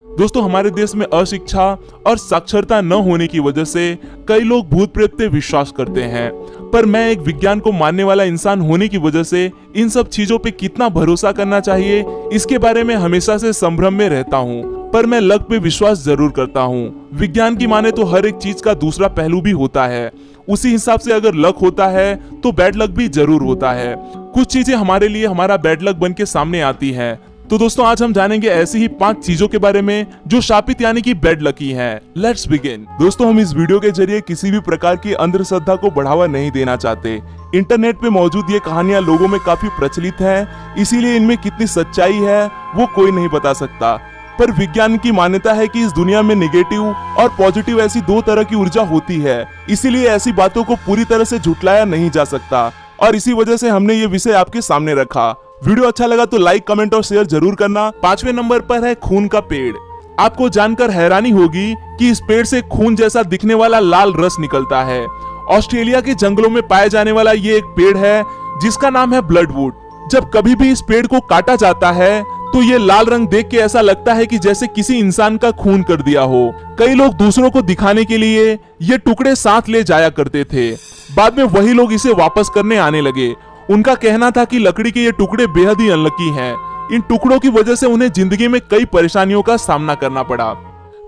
दोस्तों, हमारे देश में अशिक्षा और साक्षरता न होने की वजह से कई लोग भूत प्रेत पे विश्वास करते हैं, पर मैं एक विज्ञान को मानने वाला इंसान होने की वजह से इन सब चीजों पे कितना भरोसा करना चाहिए इसके बारे में हमेशा से संभ्रम में रहता हूँ। पर मैं लक पे विश्वास जरूर करता हूँ। विज्ञान की माने तो हर एक चीज का दूसरा पहलू भी होता है, उसी हिसाब से अगर लक होता है तो बैड लक भी जरूर होता है। कुछ चीजें हमारे लिए हमारा बैड लक बन के सामने आती है। तो दोस्तों, आज हम जानेंगे ऐसी ही 5 चीजों के बारे में जो शापित यानी कि बैड लकी हैं। Let's begin. दोस्तों, हम इस वीडियो के जरिए किसी भी प्रकार की अंधश्रद्धा को बढ़ावा नहीं देना चाहते। इंटरनेट पे मौजूद ये कहानियां लोगों में काफी प्रचलित हैं, इसीलिए इनमें कितनी सच्चाई है वो कोई नहीं बता सकता। पर विज्ञान की मान्यता है कि इस दुनिया में नेगेटिव और पॉजिटिव ऐसी 2 तरह की ऊर्जा होती है, इसीलिए ऐसी बातों को पूरी तरह से झुटलाया नहीं जा सकता और इसी वजह से हमने ये विषय आपके सामने रखा। वीडियो अच्छा लगा तो लाइक, कमेंट और शेयर जरूर करना। 5वें नंबर पर है खून का पेड़। आपको जानकर हैरानी होगी कि इस पेड़ से खून जैसा दिखने वाला लाल रस निकलता है। ऑस्ट्रेलिया के जंगलों में पाया जाने वाला ये एक पेड़ है जिसका नाम है ब्लडवुड। जब कभी भी इस पेड़ को काटा जाता है तो ये लाल रंग देख के ऐसा लगता है कि जैसे किसी इंसान का खून कर दिया हो। कई लोग दूसरों को दिखाने के लिए ये टुकड़े साथ ले जाया करते थे, बाद में वही लोग इसे वापस करने आने लगे। उनका कहना था कि लकड़ी के ये टुकड़े बेहद ही अनलकी हैं। इन टुकड़ों की वजह से उन्हें जिंदगी में कई परेशानियों का सामना करना पड़ा।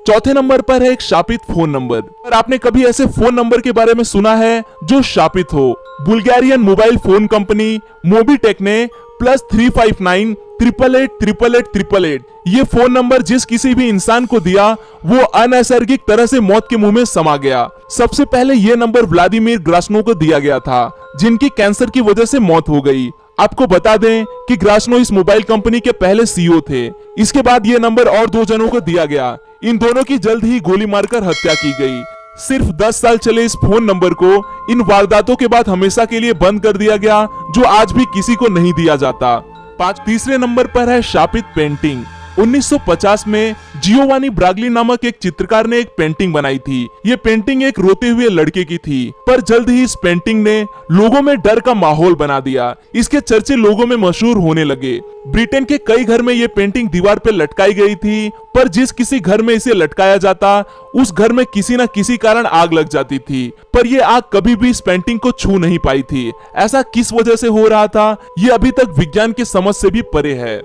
4थे नंबर पर है एक शापित फोन नंबर। और आपने कभी ऐसे फोन नंबर के बारे में सुना है जो शापित हो? Bulgarian mobile phone company Mobitech ने +359 888 ये फोन नंबर जिस किसी भी इंसान को दिया वो अनैसर्गिक तरह से मौत के मुंह में समा गया। सबसे पहले ये नंबर व्लादिमीर ग्रासनो को दिया गया था, जिनकी कैंसर की वजह से मौत हो गई। आपको बता दें कि ग्रासनो इस मोबाइल कंपनी के पहले सीईओ थे। इसके बाद ये नंबर और 2 जनों को दिया गया। इन दोनों की जल्द ही गोली मारकर हत्या की गई। सिर्फ 10 साल चले इस फोन नंबर को इन वारदातों के बाद हमेशा के लिए बंद कर दिया गया, जो आज भी किसी को नहीं दिया जाता। 3रे नंबर पर है शापित पेंटिंग। 1950 में जियोवानी ब्रागली नामक एक चित्रकार ने एक पेंटिंग बनाई थी। ये पेंटिंग एक रोते हुए लड़के की थी, पर जल्द ही इस पेंटिंग ने लोगों में डर का माहौल बना दिया। इसके चर्चे लोगों में मशहूर होने लगे। ब्रिटेन के कई घर में ये पेंटिंग दीवार पर लटकाई गई थी, पर जिस किसी घर में इसे लटकाया जाता उस घर में किसी न किसी कारण आग लग जाती थी। पर ये आग कभी भी इस पेंटिंग को छू नहीं पाई थी। ऐसा किस वजह से हो रहा था, ये अभी तक विज्ञान की समझ से भी परे है।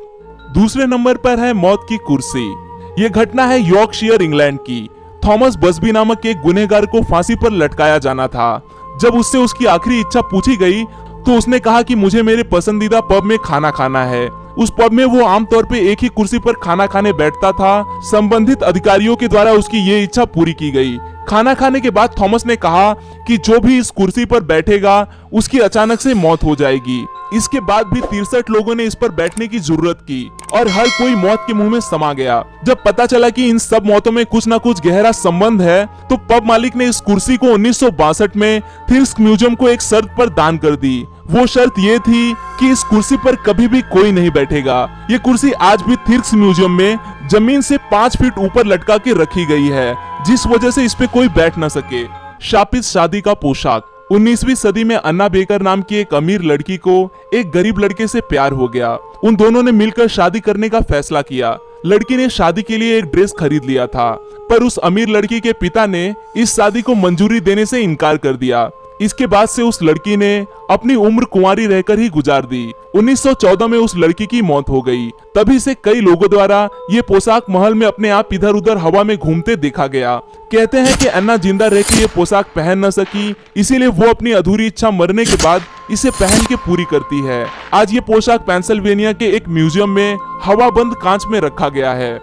दूसरे नंबर पर है मौत की कुर्सी। ये घटना है यॉर्कशायर, इंग्लैंड की। थॉमस बसबी नामक एक गुनहगार को फांसी पर लटकाया जाना था। जब उससे उसकी आखिरी इच्छा पूछी गई तो उसने कहा कि मुझे मेरे पसंदीदा पब में खाना खाना है। उस पब में वो आमतौर पे एक ही कुर्सी पर खाना खाने बैठता था। संबंधित अधिकारियों के द्वारा उसकी ये इच्छा पूरी की गई। खाना खाने के बाद थॉमस ने कहा कि जो भी इस कुर्सी पर बैठेगा उसकी अचानक से मौत हो जाएगी। इसके बाद भी 63 लोगों ने इस पर बैठने की जरूरत की और हर कोई मौत के मुंह में समा गया। जब पता चला कि इन सब मौतों में कुछ न कुछ गहरा संबंध है तो पब मालिक ने इस कुर्सी को 1962 में थीर्स्क म्यूजियम को एक शर्त पर दान कर दी। वो शर्त ये थी कि इस कुर्सी पर कभी भी कोई नहीं बैठेगा। ये कुर्सी आज भी थीर्स्क म्यूजियम में जमीन से 5 फीट ऊपर लटका के रखी गई है, जिस वजह से इस पे कोई बैठ न सके। शापित शादी का पोशाक। 19वीं सदी में अन्ना बेकर नाम की एक अमीर लड़की को एक गरीब लड़के से प्यार हो गया। उन दोनों ने मिलकर शादी करने का फैसला किया। लड़की ने शादी के लिए एक ड्रेस खरीद लिया था, पर उस अमीर लड़की के पिता ने इस शादी को मंजूरी देने से इनकार कर दिया। इसके बाद से उस लड़की ने अपनी उम्र कुंवारी रहकर ही गुजार दी। 1914 में उस लड़की की मौत हो गई। तभी से कई लोगों द्वारा ये पोशाक महल में अपने आप इधर उधर हवा में घूमते देखा गया। कहते हैं कि अन्ना जिंदा रह के ये पोशाक पहन न सकी, इसीलिए वो अपनी अधूरी इच्छा मरने के बाद इसे पहन के पूरी करती है। आज ये पोशाक पेंसिल्वेनिया के एक म्यूजियम में हवाबंद कांच में रखा गया है।